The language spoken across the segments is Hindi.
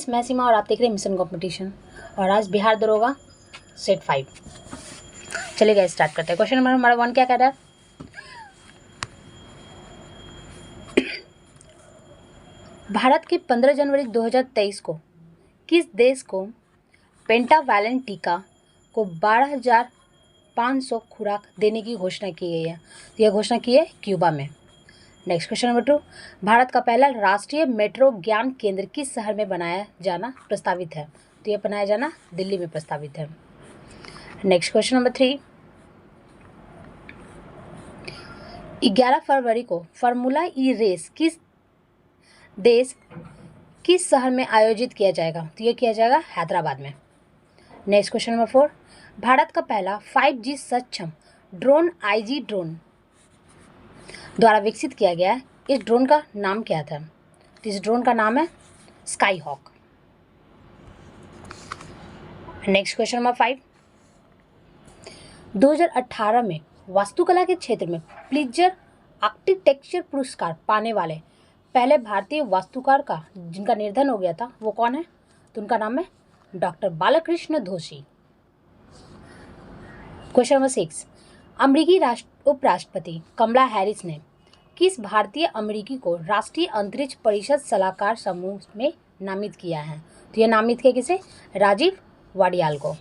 मैं सीमा और आप देख रहे हैं मिशन कॉम्पिटिशन। और आज बिहार दरोगा सेट 5। चलिए स्टार्ट करते हैं। क्वेश्चन नंबर हमारा 1 क्या कह रहा है? भारत के 15 जनवरी 2023 को किस देश को पेंटावैलेंट टीका को 12,500 खुराक देने की घोषणा की गई है? तो यह घोषणा की है क्यूबा में। नेक्स्ट क्वेश्चन नंबर 2, भारत का पहला राष्ट्रीय मेट्रो ज्ञान केंद्र किस शहर में बनाया जाना प्रस्तावित है? तो यह बनाया जाना दिल्ली में प्रस्तावित है। नेक्स्ट क्वेश्चन नंबर 3, 11 फरवरी को फार्मूला ई रेस किस शहर में आयोजित किया जाएगा? तो यह किया जाएगा हैदराबाद में। नेक्स्ट क्वेश्चन नंबर 4, भारत का पहला 5G सक्षम ड्रोन आईजी ड्रोन द्वारा विकसित किया गया है। इस ड्रोन का नाम क्या था? तो इस ड्रोन का नाम है Sky Hawk. Next question number 5, 2018 में वास्तुकला के क्षेत्र में प्लिट्जर आर्किटेक्चर पुरस्कार पाने वाले पहले भारतीय वास्तुकार का जिनका निर्धन हो गया था वो कौन है? तो उनका नाम है डॉक्टर बालकृष्ण दोषी। क्वेश्चन नंबर 6, अमेरिकी उपराष्ट्रपति कमला हैरिस ने किस भारतीय अमेरिकी को राष्ट्रीय अंतरिक्ष परिषद सलाहकार समूह में नामित किया है? तो यह नामित किया किसे? राजीव वाडियाल को।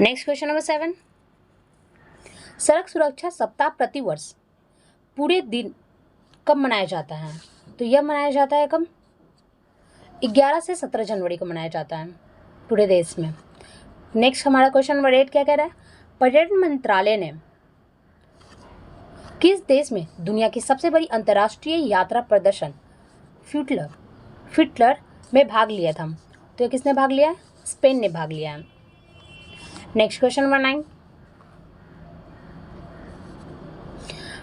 नेक्स्ट क्वेश्चन नंबर 7, सड़क सुरक्षा सप्ताह प्रतिवर्ष पूरे दिन कब मनाया जाता है? तो यह मनाया जाता है कब? 11 से 17 जनवरी को मनाया जाता है पूरे देश में। नेक्स्ट हमारा क्वेश्चन नंबर 8 क्या कह रहा है? पर्यटन मंत्रालय ने किस देश में दुनिया की सबसे बड़ी अंतर्राष्ट्रीय यात्रा प्रदर्शन फिटलर में भाग लिया था? तो ये किसने भाग लिया है? स्पेन ने भाग लिया है। नेक्स्ट क्वेश्चन नंबर 9,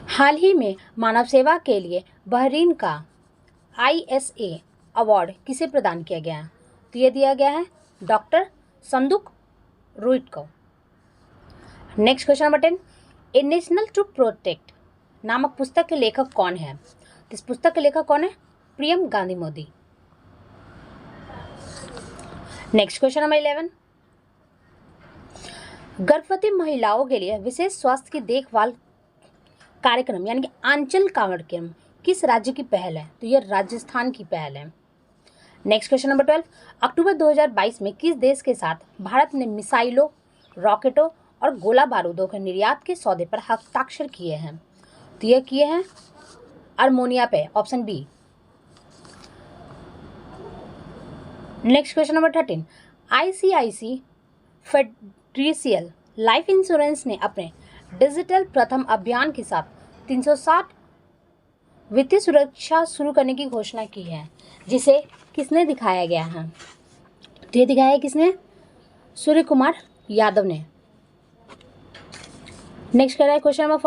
हाल ही में मानव सेवा के लिए बहरीन का ISA अवार्ड किसे प्रदान किया गया? तो ये दिया गया है डॉक्टर संदूक रुइट को। Next question number 10, a national to protect नामक पुस्तक के लेखक कौन है? तो इस पुस्तक के लेखक कौन है? Priyam Gandhi Modi. Next question number 11, गर्भवती महिलाओं के लिए विशेष स्वास्थ्य की देखभाल कार्यक्रम यानी कि आंचल कार्यक्रम किस राज्य की पहल है? तो यह राजस्थान की पहल है। नेक्स्ट क्वेश्चन नंबर 12, अक्टूबर 2022 में किस देश के साथ भारत ने मिसाइलों, रॉकेटों और गोला बारूदों के निर्यात के सौदे पर हस्ताक्षर किए हैं? तो यह किए हैं आर्मेनिया पे, option B. Next question number 13, ICICI फेडरेशियल लाइफ इंश्योरेंस ने अपने डिजिटल प्रथम अभियान के साथ 360 वित्तीय सुरक्षा शुरू करने की घोषणा की है, जिसे किसने दिखाया गया है? तो ये दिखाया है किसने? सूर्य कुमार यादव ने। नेक्स्ट कह रहा है क्वेश्चन नंबर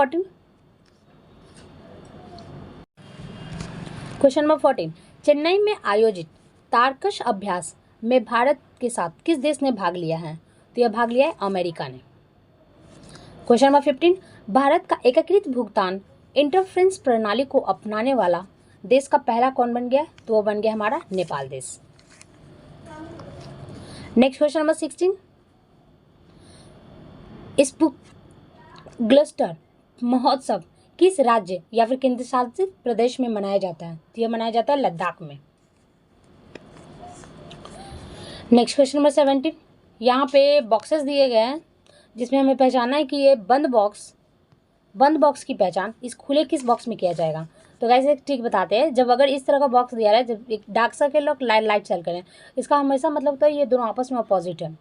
14, चेन्नई में आयोजित तारकश अभ्यास में भारत के साथ किस देश ने भाग लिया है? तो यह भाग लिया है अमेरिका ने। क्वेश्चन नंबर 15, भारत का एकीकृत भुगतान इंटरफेरेंस प्रणाली को अपनाने वाला देश का पहला कौन बन गया? तो वो बन गया हमारा नेपाल देश। नेक्स्ट क्वेश्चन नंबर 16, स्पुगलस्टर महोत्सव किस राज्य या फिर केंद्र शासित प्रदेश में मनाया जाता है? तो यह मनाया जाता है लद्दाख में। नेक्स्ट क्वेश्चन नंबर 17, यहाँ पे बॉक्सेस दिए गए हैं जिसमें हमें पहचानना है कि ये बंद बॉक्स की पहचान इस खुले किस बॉक्स में किया जाएगा? तो गाइस एक ट्रिक बताते हैं, जब अगर इस तरह का बॉक्स दिया है, जब एक डार्क सर्कल और लाइट सर्कल है, इसका हमेशा मतलब तो ये दोनों आपस में अपोजिट है।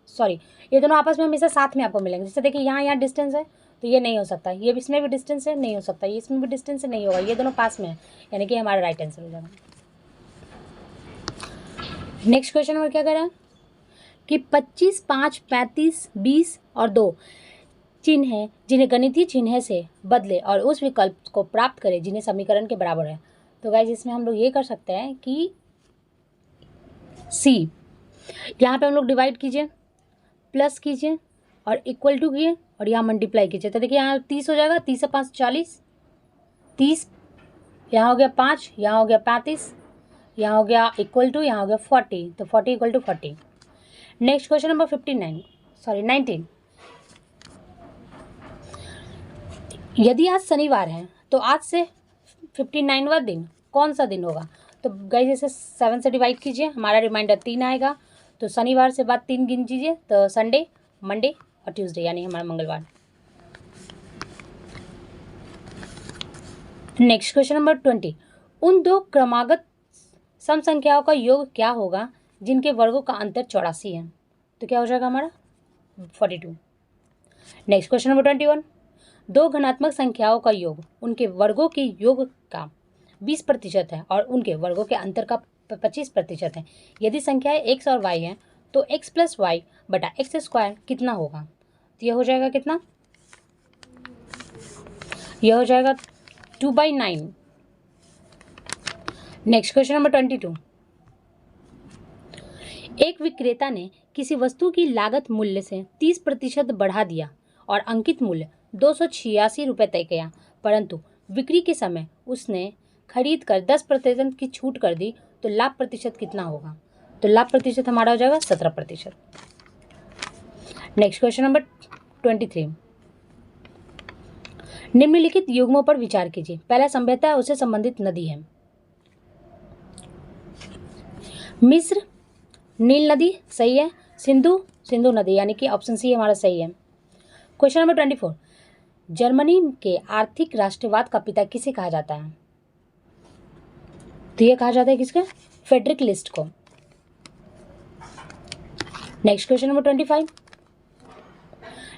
सॉरी, ये दोनों आपस में हमेशा साथ में आपको मिलेंगे। जैसे देखिए यहाँ डिस्टेंस है तो ये नहीं हो सकता, ये इसमें भी डिस्टेंस है, नहीं हो सकता, ये इसमें भी डिस्टेंस है, नहीं होगा, ये दोनों पास में है, यानी कि हमारा राइट आंसर हो जाएगा। नेक्स्ट क्वेश्चन नंबर क्या कह रहा है कि 25, 5, 35, 20 और 2 चिन्ह हैं जिन्हें गणितीय चिन्ह से बदले और उस विकल्प को प्राप्त करें जिन्हें समीकरण के बराबर है। तो गाइस इसमें हम लोग ये कर सकते हैं कि सी, यहाँ पे हम लोग डिवाइड कीजिए, प्लस कीजिए और इक्वल टू कीजिए और यहाँ मल्टीप्लाई कीजिए। तो देखिए यहाँ 30 हो जाएगा, 30 से 5 40, 30 यहाँ हो गया 5, यहाँ हो गया 35, यहाँ हो गया इक्वल टू, यहाँ हो गया 40, तो 40 equal to 40। Next question number 19। यदि आज शनिवार है तो आज से 59वां दिन कौन सा दिन होगा? तो गाइस इसे 7 से डिवाइड कीजिए, हमारा रिमाइंडर 3 आएगा। तो शनिवार से बाद 3 गिन लीजिए, तो संडे, मंडे और ट्यूसडे, यानी हमारा मंगलवार। Next question number 20। उन दो क्रमागत सम संख्याओं का योग क्या होगा जिनके वर्गों का अंतर 84 है? तो क्या हो जाएगा हमारा 42। Next question number 21। दो धनात्मक संख्याओं का योग उनके वर्गों के योग का 20% है और उनके वर्गों के अंतर का 25% है। यदि संख्याएं x और y हैं तो x प्लस वाई बटा एक्स स्क्वायर कितना होगा? तो यह हो जाएगा कितना? यह हो जाएगा 2/9। Next question number 22। एक विक्रेता ने किसी वस्तु की लागत मूल्य से 30% बढ़ा दिया और अंकित मूल्य 286 रुपये तय किया, परंतु बिक्री के समय उसने खरीद कर 10% की छूट कर दी, तो लाभ प्रतिशत कितना होगा? तो लाभ प्रतिशत हमारा हो जाएगा 17%। Next question number 23। निम्नलिखित युग्मों पर विचार कीजिए। पहला सभ्यता उससे संबंधित नदी है। मिस्र नील नदी सही है। सिंधु नदी, यानी कि ऑप्शन सी हमारा सही है। Question number 24। जर्मनी के आर्थिक राष्ट्रवाद का पिता किसे कहा जाता है? तो ये कहा जाता है किसके? फ्रेडरिक लिस्ट को। Next question number 25।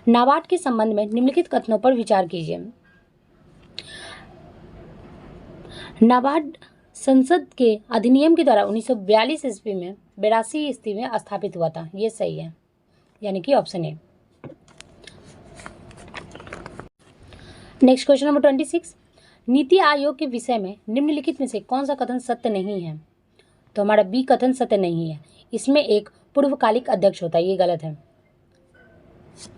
नाबार्ड के संबंध में निम्नलिखित कथनों पर विचार कीजिए। नाबार्ड संसद के अधिनियम के द्वारा 1982 ईस्वी में 82 ईस्वी में स्थापित हुआ था, ये सही है, यानी कि option A. Next question number 26। NITI Aayog के विषय में निम्नलिखित में से कौन सा कथन सत्य नहीं है? तो हमारा बी कथन सत्य नहीं है। इसमें एक पूर्वकालिक अध्यक्ष होता है, ये गलत है।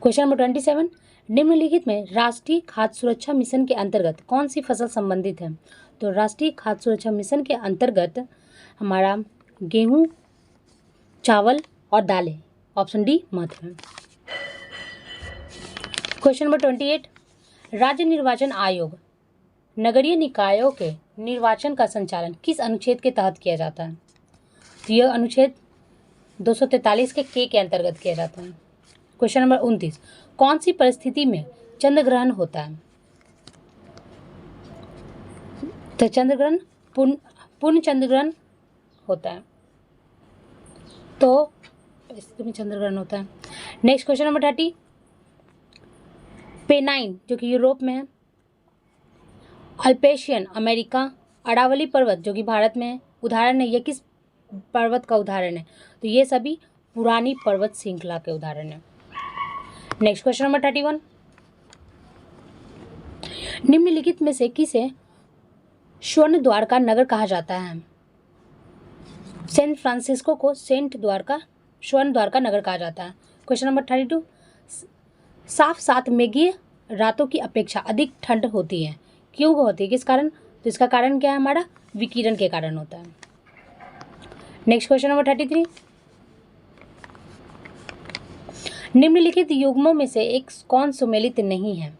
Question number 27। निम्नलिखित में राष्ट्रीय खाद्य सुरक्षा मिशन के अंतर्गत कौन सी फसल संबंधित है? तो राष्ट्रीय खाद्य सुरक्षा मिशन के अंतर्गत हमारा गेहूं, चावल और दालें, ऑप्शन डी महत्व है। Question number 28। राज्य निर्वाचन आयोग नगरीय निकायों के निर्वाचन का संचालन किस अनुच्छेद के तहत किया जाता है? तो यह अनुच्छेद 243 के अंतर्गत किया जाता है। Question number 29। कौन सी परिस्थिति में चंद्र ग्रहण होता है? तो चंद्र ग्रहण पूर्ण चंद्र ग्रहण होता है, तो इसमें भी चंद्र ग्रहण होता है। Next question number 30। पेनाइन जो कि यूरोप में है, अल्पेशियन अमेरिका, अरावली पर्वत जो कि भारत में है, उदाहरण है। यह किस पर्वत का उदाहरण है? तो ये सभी पुरानी पर्वत श्रृंखला के उदाहरण है। Next question number 31। निम्नलिखित में से किसे स्वर्ण द्वार का नगर कहा जाता है? सेंट फ्रांसिस्को को स्वर्ण द्वार का नगर कहा जाता है। Question number 32। साफ 7 मेघीय रातों की अपेक्षा अधिक ठंड होती है, क्यों होती है, किस कारण? तो इसका कारण क्या है? हमारा विकिरण के कारण होता है। Next question number 33। निम्नलिखित युग्मों में से एक कौन सुमेलित नहीं है?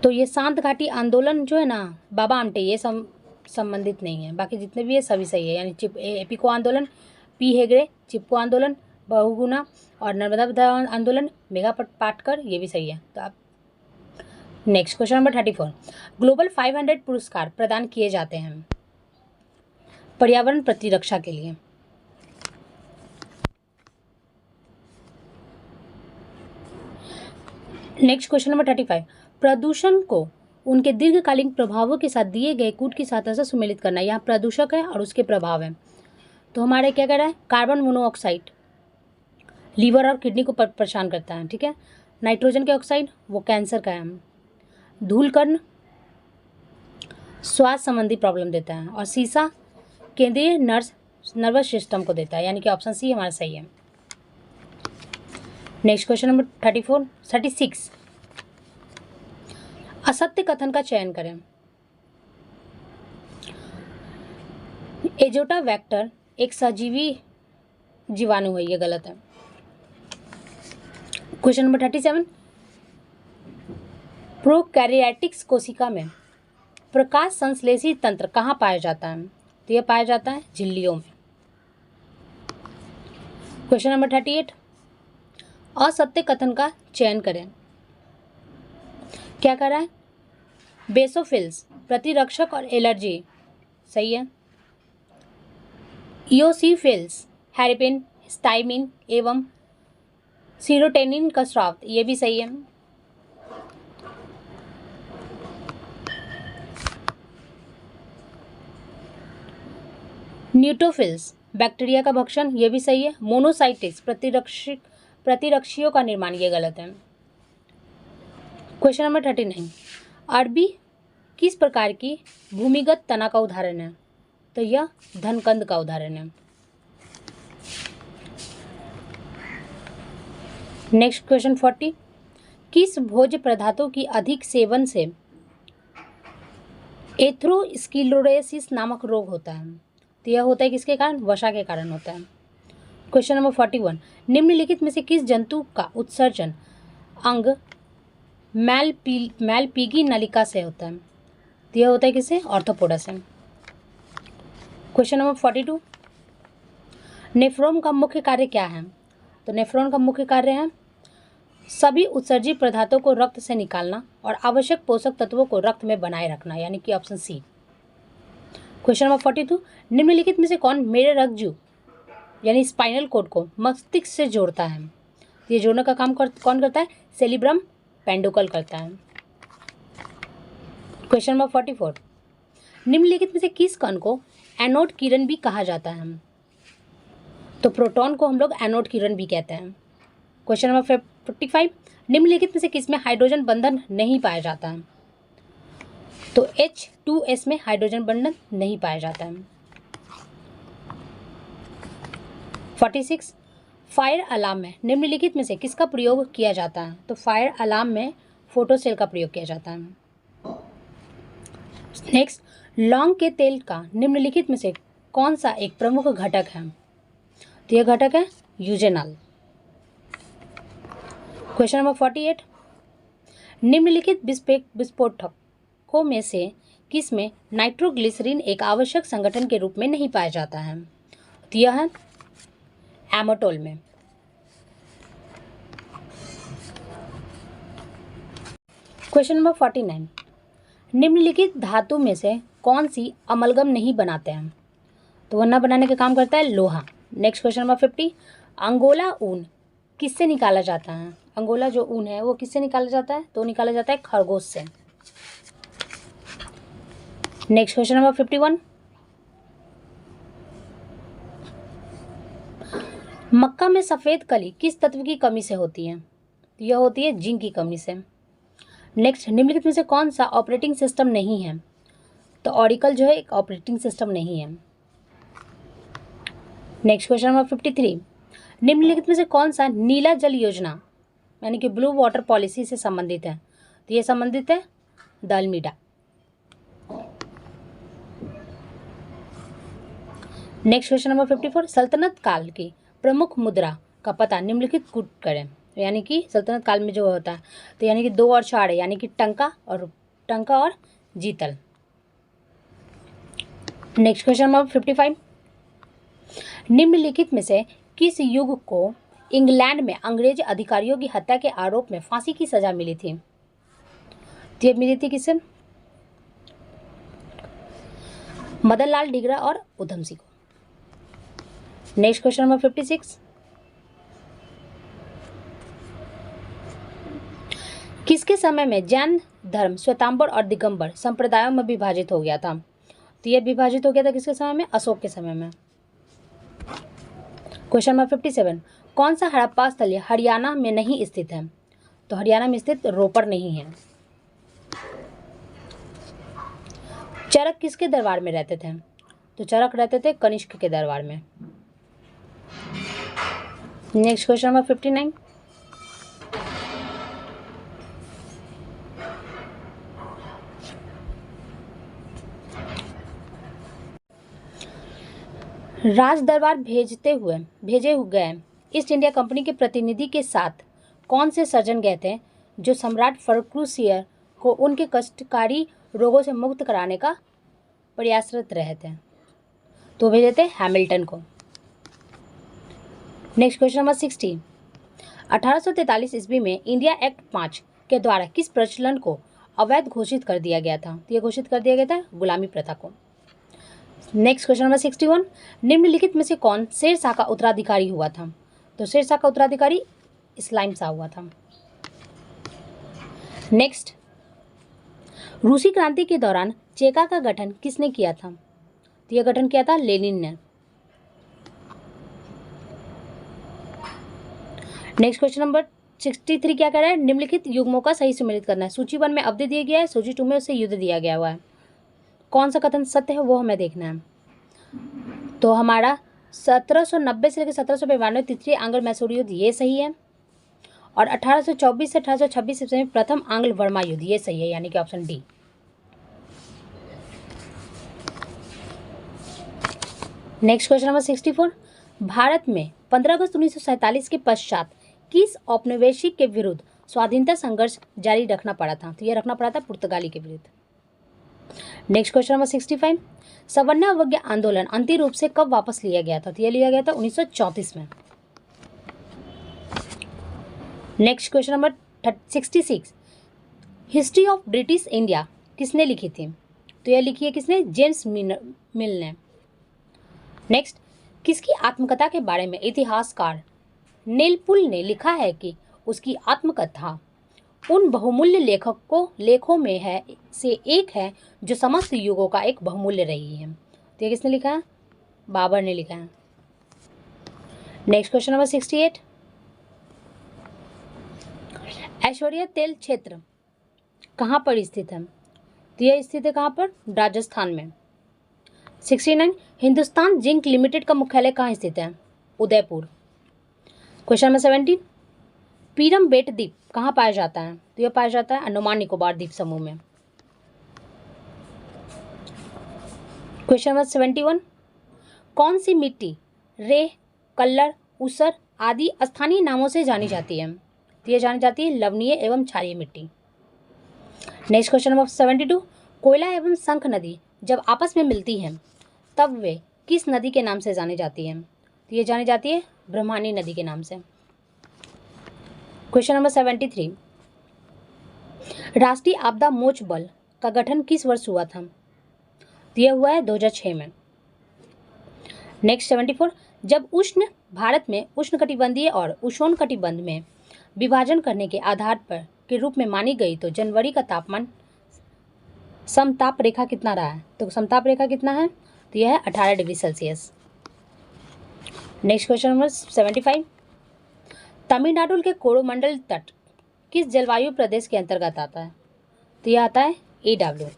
तो ये शांत घाटी आंदोलन जो है ना, बाबा आमटे, ये संबंधित नहीं है। बाकी जितने भी है सभी सही है, यानी एपिको आंदोलन, पी हेगड़े, चिपको आंदोलन, बहुगुणा और नर्मदा आंदोलन, मेघा पाटकर, ये भी सही है। तो आप नेक्स्ट क्वेश्चन नंबर 34। ग्लोबल 500 पुरस्कार प्रदान किए जाते हैं पर्यावरण प्रतिरक्षा के लिए। Next question number 35। प्रदूषण को उनके दीर्घकालीन प्रभावों के साथ दिए गए कूट की सहायता से सुमेलित करना। यहाँ प्रदूषक है और उसके प्रभाव है, तो हमारे क्या कह रहा है? कार्बन मोनोऑक्साइड लीवर और किडनी को परेशान करता है, ठीक है। नाइट्रोजन के ऑक्साइड वो कैंसर का है। धूलकण स्वास्थ्य संबंधी प्रॉब्लम देता है और सीसा केंद्रीय नर्वस सिस्टम को देता है, यानी कि ऑप्शन सी हमारा सही है। Next question number 36। असत्य कथन का चयन करें। एजोटा वेक्टर एक सजीवी जीवाणु है, ये गलत है। क्वेश्चन नंबर 37, प्रोकैरियोटिक्स कोशिका में प्रकाश संश्लेषी तंत्र कहाँ पाया जाता है? तो यह पाया जाता है झिल्लियों में। क्वेश्चन नंबर 38, असत्य कथन का चयन करें। क्या कर रहा है? बेसोफिल्स, प्रतिरक्षक और एलर्जी, सही है। इयोसिफिल्स, हेरिपिन, स्टाइमिन एवं सीरोटेनिन का स्राव, ये भी सही है। न्यूट्रोफिल्स, बैक्टीरिया का भक्षण, ये भी सही है। मोनोसाइटिस, प्रतिरक्षियों का निर्माण, ये गलत है। क्वेश्चन नंबर 39, अरबी किस प्रकार की भूमिगत तना का उदाहरण है? तो यह धनकंद का उदाहरण है। नेक्स्ट क्वेश्चन 40, किस भोज्य पदार्थों की अधिक सेवन से एथेरोस्क्लेरोसिस नामक रोग होता है? तो यह होता है किसके कारण? वसा के कारण होता है। क्वेश्चन नंबर 41, निम्नलिखित में से किस जंतु का उत्सर्जन अंग मैलपीगी नलिका से होता है? तो यह होता है किससे? ऑर्थोपोडा से। क्वेश्चन नंबर 42, नेफ्रॉन का मुख्य कार्य क्या है? तो नेफ्रॉन का मुख्य कार्य है सभी उत्सर्जित पदार्थों को रक्त से निकालना और आवश्यक पोषक तत्वों को रक्त में बनाए रखना, यानी कि ऑप्शन सी। क्वेश्चन नंबर 42, निम्नलिखित में से कौन मेरे रज्जु यानी स्पाइनल कोड को मस्तिष्क से जोड़ता है? ये जोड़ने का काम कौन करता है? सेरिब्रम पेंडुकल करता है। क्वेश्चन नंबर 44, निम्नलिखित में से किस कण को एनोड किरण भी कहा जाता है? तो प्रोटॉन को हम लोग एनोड किरण भी कहते हैं। क्वेश्चन नंबर 45, निम्नलिखित में से किसमें हाइड्रोजन बंधन नहीं पाया जाता है? तो H2S में हाइड्रोजन बंधन नहीं पाया जाता है। 46, फायर अलार्म में निम्नलिखित में से किसका प्रयोग किया जाता है? तो फायर अलार्म में फोटोसेल का प्रयोग किया जाता है। नेक्स्ट, लौंग के तेल का निम्नलिखित में से कौन सा एक प्रमुख घटक है? तो यह घटक है यूजेनॉल। क्वेश्चन नंबर 48, निम्नलिखित विस्फोटकों में से किस में नाइट्रोग्लिसरीन एक आवश्यक संगठन के रूप में नहीं पाया जाता है? तो यह है एमाटोल में। क्वेश्चन नंबर 49, निम्नलिखित धातु में से कौन सी अमलगम नहीं बनाते हैं? तो वह न बनाने का काम करता है लोहा। नेक्स्ट क्वेश्चन नंबर 50, अंगोला ऊन किससे निकाला जाता है? अंगोला जो ऊन है वो किससे निकाला जाता है? तो निकाला जाता है खरगोश से। नेक्स्ट क्वेश्चन नंबर 51, मक्का में सफ़ेद कली किस तत्व की कमी से होती है? तो यह होती है जिंक की कमी से। नेक्स्ट, निम्नलिखित में से कौन सा ऑपरेटिंग सिस्टम नहीं है? तो ऑरिकल जो है एक ऑपरेटिंग सिस्टम नहीं है। नेक्स्ट क्वेश्चन नंबर 53, निम्नलिखित में से कौन सा नीला जल योजना यानी कि ब्लू वाटर पॉलिसी से संबंधित है? तो ये संबंधित है दलमीडा। नेक्स्ट क्वेश्चन नंबर 54, सल्तनत काल की प्रमुख मुद्रा का पता निम्नलिखित कूट करें। यानी कि सल्तनत काल में जो होता है तो यानी कि 2 और 4 है, यानी कि टंका और जीतल। नेक्स्ट क्वेश्चन नंबर 55, निम्नलिखित में से किस युग को इंग्लैंड में अंग्रेज अधिकारियों की हत्या के आरोप में फांसी की सजा मिली थी? तो ये मिली थी किससे? मदन लाल डीगरा और उधम सिंह को। नेक्स्ट क्वेश्चन नंबर 56, किसके समय में जैन धर्म श्वेतांबर और दिगंबर संप्रदायों में विभाजित हो गया था? तो यह विभाजित हो गया था किसके समय में? अशोक के समय में। क्वेश्चन नंबर 57, कौन सा हड़प्पा स्थल हरियाणा में नहीं स्थित है? तो हरियाणा में स्थित रोपड़ नहीं है। चरक किसके दरबार में रहते थे? तो चरक रहते थे कनिष्क के दरबार में। नेक्स्ट क्वेश्चन नंबर 59, राज दरबार भेजे गए ईस्ट इंडिया कंपनी के प्रतिनिधि के साथ कौन से सर्जन गए थे जो सम्राट फर्रुखसिंह को उनके कष्टकारी रोगों से मुक्त कराने का प्रयासरत रहे थे? तो भेजे थे हैमिल्टन को। Next question number 60। 1843 ईस्वी में इंडिया एक्ट 5 के द्वारा किस प्रचलन को अवैध घोषित कर दिया गया था? तो ये घोषित कर दिया गया था गुलामी प्रथा को। Next question number 61। निम्नलिखित में से कौन शेरशाह का उत्तराधिकारी हुआ था? तो शेरशाह का उत्तराधिकारी इस्लाम शाह हुआ था। नेक्स्ट, रूसी क्रांति के दौरान चेका का गठन किसने किया था? तो यह गठन किया था लेनिन ने। नेक्स्ट क्वेश्चन नंबर 63 क्या कह रहा है? निम्नलिखित युग्मों का सही सुमेलित करना है। सूची 1 में अवधि दिया गया है, सूची 2 में उसे युद्ध दिया गया हुआ है। कौन सा कथन सत्य है वो हमें देखना है। तो हमारा 1790 से लेकर 1792 तृतीय आंग्ल मैसूर युद्ध ये सही है, और 1824 से 1826 ईस्वी में प्रथम आंग्ल वर्मा युद्ध ये सही है, यानी कि option D. Next question number 64। Bharat में 15 अगस्त 1947 के पश्चात किस औपनिवेशिक के विरुद्ध स्वाधीनता संघर्ष जारी रखना पड़ा था? तो यह रखना पड़ा था पुर्तगाली के विरुद्ध। Next question number 65। सवर्ण अवज्ञा आंदोलन अंतिम रूप से कब वापस लिया गया था? तो यह लिया गया था 1934 में। Next question number 66। History of British India किसने लिखी थी? तो यह लिखी है किसने? जेम्स मिल ने। नेक्स्ट, किसकी आत्मकथा के बारे में इतिहासकार नेलपुल ने लिखा है कि उसकी आत्मकथा उन बहुमूल्य लेखों में से एक है जो समस्त युगों का एक बहुमूल्य रही है? तो ये किसने लिखा है? बाबर ने लिखा है। Next question number 68। ऐश्वर्या तेल क्षेत्र कहाँ पर स्थित है? तो यह स्थित है कहाँ पर? राजस्थान में। 69। हिंदुस्तान जिंक लिमिटेड का मुख्यालय कहाँ स्थित है? उदयपुर। Question number 70। पीरम बेट द्वीप कहाँ पाया जाता है? तो यह पाया जाता है अंडमान निकोबार द्वीप समूह में। Question number 71। कौन सी मिट्टी रेह, कल्लर, ऊसर आदि स्थानीय नामों से जानी जाती है? तो यह जानी जाती है लवणीय एवं क्षारीय मिट्टी। Next question number 72। कोयला एवं शंख नदी जब आपस में मिलती हैं तब वे किस नदी के नाम से जानी जाती हैं? तो ये जानी जाती है ब्रह्मणी नदी के नाम से। Question number 73। राष्ट्रीय आपदा मोच बल का गठन किस वर्ष हुआ था? तो यह हुआ है 2006 में। नेक्स्ट 74। जब उष्ण भारत में उष्णकटिबंधीय और उष्णकटिबंध में विभाजन करने के आधार पर के रूप में मानी गई तो जनवरी का तापमान समताप रेखा कितना रहा है? तो समताप रेखा कितना है? तो यह है 18 degree Celsius. Next question number 75। Tamil Nadu के कोरोमंडल तट किस जलवायु प्रदेश के अंतर्गत आता है? तो यह आता है AW।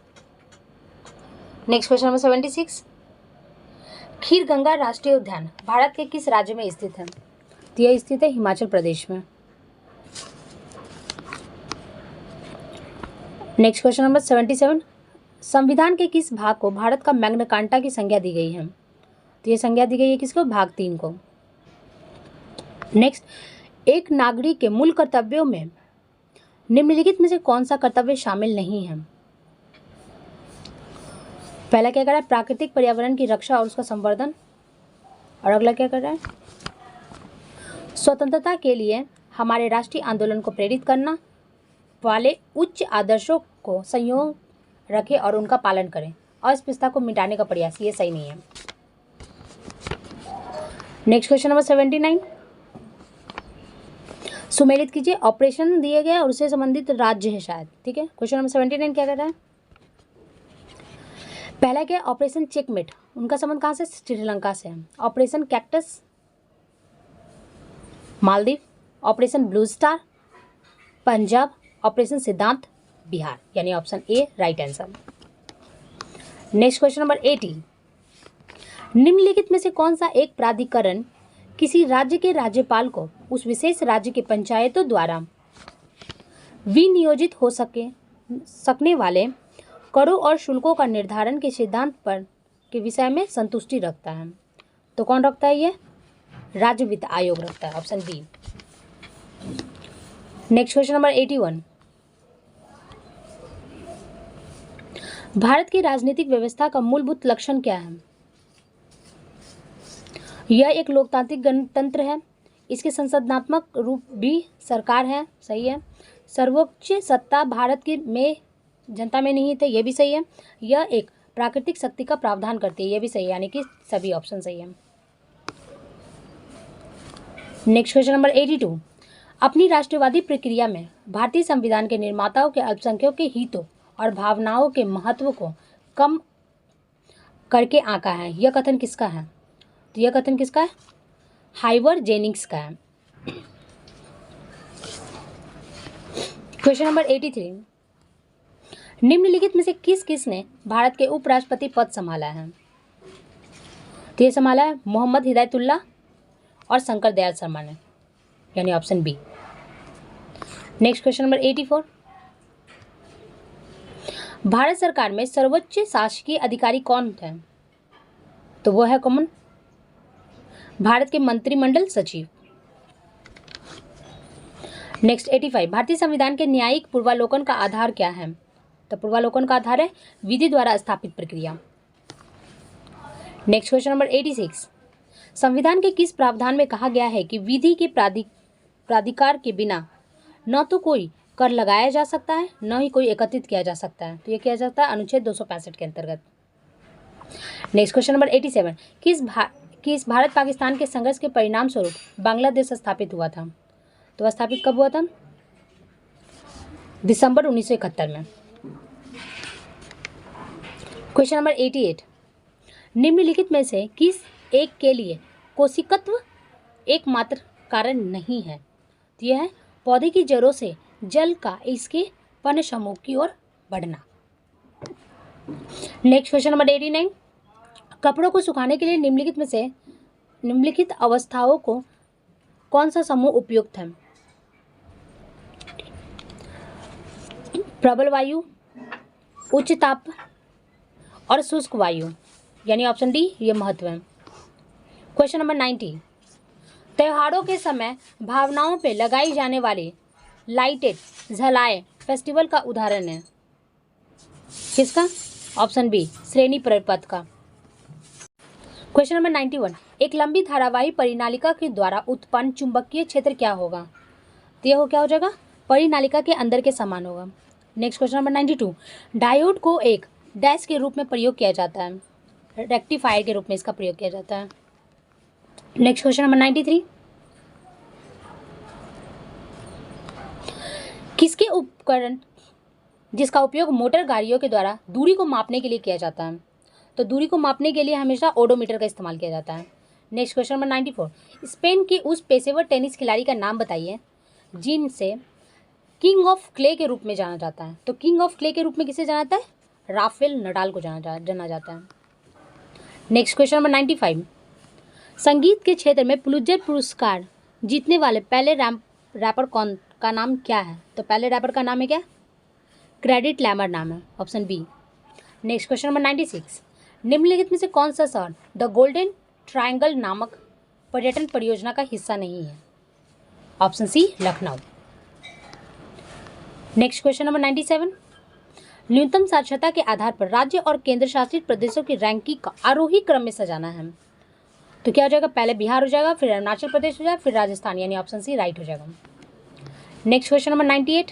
Next question number 76। खीर गंगा राष्ट्रीय उद्यान भारत के किस राज्य में स्थित है? तो यह स्थित है हिमाचल प्रदेश में। Next question number 77। संविधान के किस भाग को भारत का मैग्ना कार्टा की संज्ञा दी गई है? तो ये संज्ञा दी गई है किसको? भाग 3 को। नेक्स्ट, एक नागरिक के मूल कर्तव्यों में निम्नलिखित में से कौन सा कर्तव्य शामिल नहीं है? पहला क्या कर रहा है? प्राकृतिक पर्यावरण की रक्षा और उसका संवर्धन। और अगला क्या कर रहा है? स्वतंत्रता के लिए हमारे राष्ट्रीय आंदोलन को प्रेरित करना वाले उच्च आदर्शों को संयोग रखें और उनका पालन करें। अस्पृश्यता को मिटाने का प्रयास, ये सही नहीं है। Next question number 79। सुमेलित कीजिए। ऑपरेशन दिए गए और उससे संबंधित राज्य है शायद, ठीक है। क्वेश्चन नंबर 79 क्या कर रहा है? पहला क्या? ऑपरेशन चेकमेट, उनका संबंध कहाँ से? श्रीलंका से है। Operation cactus, Maldives. Operation blue star, Punjab. Operation सिद्धांत, बिहार, यानी option A right answer. Next question number 80। निम्नलिखित में से कौन सा एक प्राधिकरण किसी राज्य के राज्यपाल को उस विशेष राज्य के पंचायतों द्वारा विनियोजित हो सकने वाले करों और शुल्कों का निर्धारण के सिद्धांत पर के विषय में संतुष्टि रखता है? तो कौन रखता है ये? राज्य वित्त आयोग रखता है, option B. Next question number 81। भारत की राजनीतिक व्यवस्था का मूलभूत लक्षण क्या है? यह एक लोकतांत्रिक गणतंत्र है। इसके संसदनात्मक रूप भी सरकार है, सही है। सर्वोच्च सत्ता भारत की में जनता में निहित है, यह भी सही है। यह एक प्राकृतिक शक्ति का प्रावधान करती है, यह भी सही है, यानी कि सभी ऑप्शन सही है। Next question number 82। अपनी राष्ट्रवादी प्रक्रिया में भारतीय संविधान के निर्माताओं के अल्पसंख्यकों के हितों और भावनाओं के महत्व को कम करके आंका है। यह कथन किसका है? तो यह कथन किसका है? हाइवर जेनिंग्स का है। Question number 83। निम्नलिखित में से किसने भारत के उपराष्ट्रपति पद संभाला है? तो ये संभाला है मोहम्मद हिदायतुल्लाह और शंकर दयाल शर्मा ने, यानी option B. Next question number 84। भारत सरकार में सर्वोच्च शासकीय अधिकारी कौन है? तो वो है कौन? भारत के मंत्रिमंडल सचिव। नेक्स्ट 85। भारतीय संविधान के न्यायिक पूर्वालोकन का आधार क्या है? तो पूर्वालोकन का आधार है विधि द्वारा स्थापित प्रक्रिया। Next question number 86। संविधान के किस प्रावधान में कहा गया है कि विधि के प्राधिकार के बिना न तो कोई कर लगाया जा सकता है, न ही कोई एकत्रित किया जा सकता है? तो ये किया जाता है अनुच्छेद 265 के अंतर्गत। Next question number 87। किस भारत पाकिस्तान के संघर्ष के परिणाम स्वरूप बांग्लादेश स्थापित हुआ था? तो स्थापित कब हुआ था? दिसंबर 1971 में। Question number 88। निम्नलिखित में से किस एक के लिए कोशिकत्व एकमात्र कारण नहीं है? तो यह है पौधे की जड़ों से जल का इसके पर्ण समूह की ओर बढ़ना। Next question number 89। कपड़ों को सुखाने के लिए निम्नलिखित अवस्थाओं को कौन सा समूह उपयुक्त है? प्रबल वायु, उच्च ताप और शुष्क वायु, यानी ऑप्शन डी ये महत्व है। Question number 90। त्योहारों के समय भावनाओं पे लगाई जाने वाली लाइटेड झलाए फेस्टिवल का उदाहरण है किसका? ऑप्शन बी श्रेणी परिपथ का। Question number 91। एक लंबी धारावाही परिनालिका के द्वारा उत्पन्न चुंबकीय क्षेत्र क्या होगा? तो यह क्या हो जाएगा? परिनालिका के अंदर के समान होगा। Next question number 92। डायोड को एक डैश के रूप में प्रयोग किया जाता है, रेक्टिफायर के रूप में इसका प्रयोग किया जाता है। Next question number 93। किसके उपकरण जिसका उपयोग मोटर गाड़ियों के द्वारा दूरी को मापने के लिए किया जाता है? तो दूरी को मापने के लिए हमेशा ओडोमीटर का इस्तेमाल किया जाता है। Next question number 94। स्पेन के उस पेशेवर टेनिस खिलाड़ी का नाम बताइए जिनसे किंग ऑफ क्ले के रूप में जाना जाता है। तो किंग ऑफ क्ले के रूप में किसे जाना जाता है? राफेल नडाल को जाना जाता है। Next question number 95। संगीत के क्षेत्र में पुलित्जर पुरस्कार जीतने वाले पहले रैपर कौन का नाम क्या है? तो पहले रैपर का नाम है क्या? क्रेडिट लैमर नाम है, option B. Next question number 96। निम्नलिखित में से कौन सा शहर द गोल्डन ट्रायंगल नामक पर्यटन परियोजना का हिस्सा नहीं है? Option C Lucknow. Next question number 97। न्यूनतम साक्षरता के आधार पर राज्य और केंद्र शासित प्रदेशों की रैंकिंग का आरोही क्रम में सजाना है। तो क्या हो जाएगा? पहले बिहार हो जाएगा, फिर अरुणाचल प्रदेश हो जाएगा, फिर राजस्थान, यानी ऑप्शन सी राइट हो जाएगा। Next question number 98।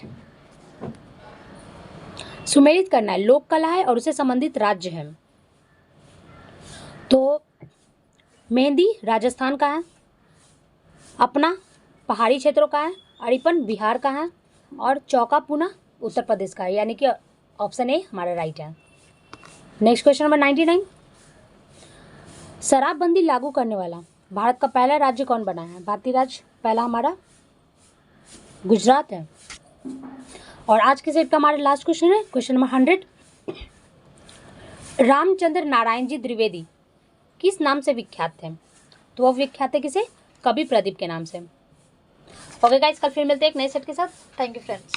सुमेलित करना है लोक कला है और उससे संबंधित राज्य है। तो मेहंदी राजस्थान का है, अपना पहाड़ी क्षेत्रों का है, अरिपन बिहार का है और चौका पुना उत्तर प्रदेश का है, यानी कि ऑप्शन ए हमारा राइट है। Next question number 99। शराबबंदी लागू करने वाला भारत का पहला राज्य कौन बना है? भारतीय राज्य पहला हमारा गुजरात है। और आज के सेट का हमारा लास्ट क्वेश्चन है क्वेश्चन नंबर 100। रामचंद्र नारायण जी द्विवेदी किस नाम से विख्यात थे? तो वह विख्यात है किसे? कवि प्रदीप के नाम से। ओके गाइस, कल फिर मिलते हैं एक नए सेट के साथ। Thank you friends.